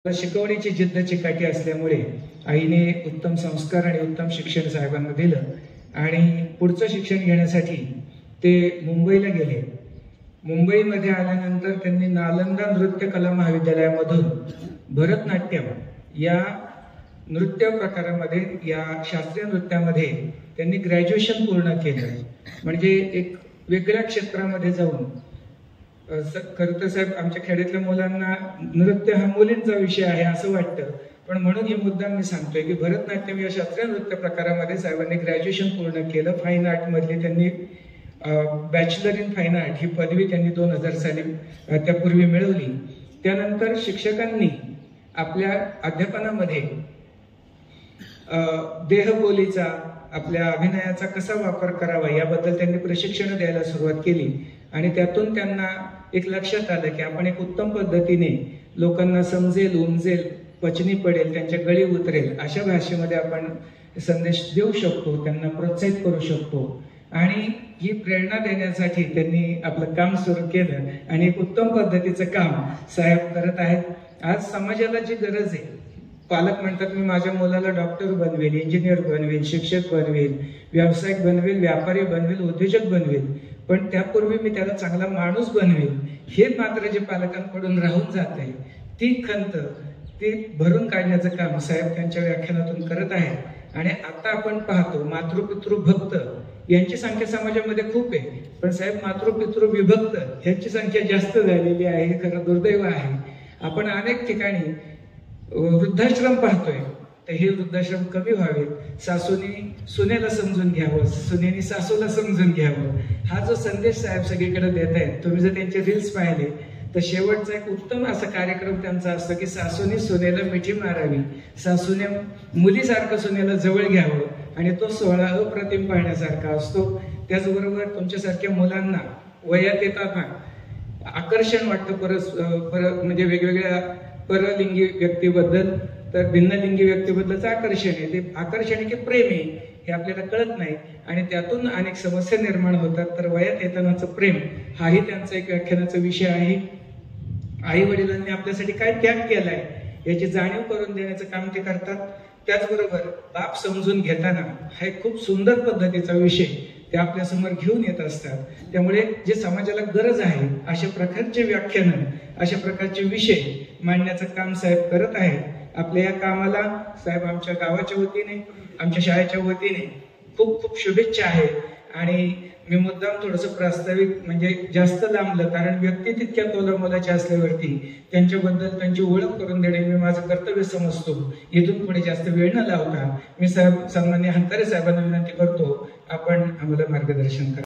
शिकवण्याची जिद्द चिकाटी असल्यामुळे आईने उत्तम संस्कार आणि उत्तम शिक्षण साहेबांना दिलं आणि पुढचं शिक्षण घेण्यासाठी ते मुंबईला गेले। मुंबईमध्ये आल्यानंतर त्यांनी नालंदा नृत्य कला महाविद्यालयामधून भरतनाट्यम या नृत्य प्रकारामध्ये या शास्त्रीय नृत्यामध्ये त्यांनी ग्रॅज्युएशन पूर्ण केलं। म्हणजे एक वेगळ्या क्षेत्रामध्ये जाऊन खरं तर साहेब आमच्या खेड्यातल्या मुलांना नृत्य हा मुलींचा विषय आहे असं वाटतं, पण म्हणून हे मुद्दा मी सांगतोय की भरतनाट्यम या शास्त्रीय नृत्य प्रकारामध्ये साहेबांनी ग्रॅज्युएशन पूर्ण केलं। फाईन आर्ट मधली त्यांनी बॅचलर इन फाईन आर्ट ही पदवी त्यांनी 2000 साली त्यापूर्वी मिळवली। त्यानंतर शिक्षकांनी आपल्या अध्यापनामध्ये देहबोलीचा आपल्या अभिनयाचा कसा वापर करावा याबद्दल त्यांनी प्रशिक्षण द्यायला सुरुवात केली आणि त्यातून त्यांना एक लक्षात आलं की आपण एक उत्तम पद्धतीने लोकांना समजेल, उमजेल, पचनी पडेल, त्यांच्या गळी उतरेल अशा भाषेमध्ये आपण संदेश देऊ शकतो, त्यांना प्रोत्साहित करू शकतो। आणि ही प्रेरणा देण्यासाठी त्यांनी आपलं काम सुरू केलं आणि एक उत्तम पद्धतीचं काम साहेब करत आहेत। आज समाजाला जी गरज आहे, पालक म्हणतात मी माझ्या मुलाला डॉक्टर बनवेल, इंजिनियर बनवेल, शिक्षक बनवेल, व्यावसायिक बनवेल, व्यापारी बनवेल, उद्योजक बनवेल, पण त्यापूर्वी मी त्याला चांगला माणूस बनवेल, हे मात्र जे पालकांकडून राहून जात आहे ती खंत ती भरून काढण्याचं काम साहेब त्यांच्या व्याख्यानातून करत आहेत। आणि आता आपण पाहतो मातृपितृ भक्त यांची संख्या समाजामध्ये खूप आहे, पण साहेब मातृपितृ विभक्त ह्यांची संख्या जास्त झालेली आहे, हे खरं दुर्दैव आहे। आपण अनेक ठिकाणी वृद्धाश्रम पाहतोय, तर हे वृद्धाश्रम कमी व्हावेत, सासूनी सुनेला समजून घ्यावं, सुनेनी सासूला समजून घ्यावं, हा जो संदेश साहेब सगळीकडे देत आहेत। तुम्ही जर त्यांचे रील्स पाहिले तर शेवटचा एक उत्तम असा कार्यक्रम त्यांचा असतो की सासूने सुनेला मिठी मारावी, सासूने मुलीसारखं सुनेला जवळ घ्यावं आणि तो सोहळा अप्रतिम पाहण्यासारखा असतो। त्याचबरोबर तुमच्यासारख्या मुलांना वयात येताना आकर्षण वाटतं म्हणजे वेगवेगळ्या परलिंगी व्यक्तीबद्दल, तर भिन्नलिंगी व्यक्तीबद्दलचं आकर्षण आहे, ते आकर्षण आहे की प्रेम आहे हे आपल्याला कळत नाही आणि त्यातून अनेक समस्या निर्माण होतात। तर वयात येतानाचं प्रेम हाही त्यांचा एक व्याख्यानाचा विषय आहे। आई वडिलांनी आपल्यासाठी काय त्याग केलाय याची जाणीव करून देण्याचं काम ते करतात। त्याचबरोबर बाप समजून घेताना हा एक खूप सुंदर पद्धतीचा विषय ते आपल्या समोर घेऊन येत असतात। त्यामुळे जे समाजाला गरज आहे अशा प्रकारचे व्याख्यान, अशा प्रकारचे विषय मांडण्याचं काम साहेब करत आहेत। आपल्या या कामाला साहेब आमच्या गावाच्या वतीने, आमच्या शाळेच्या वतीने खूप खूप शुभेच्छा आहेत। आणि मी मुद्दाम थोडंसं प्रास्ताविक म्हणजे जास्त लांबलं, कारण व्यक्ती तितक्या तोलामोलाच्या असल्यावरती त्यांच्याबद्दल त्यांची ओळख करून देणे मी माझं कर्तव्य समजतो। इथून पुढे जास्त वेळ न लावता मी साहेब सन्माननीय हंतारे साहेबांना विनंती करतो, आपण आम्हाला मार्गदर्शन करा।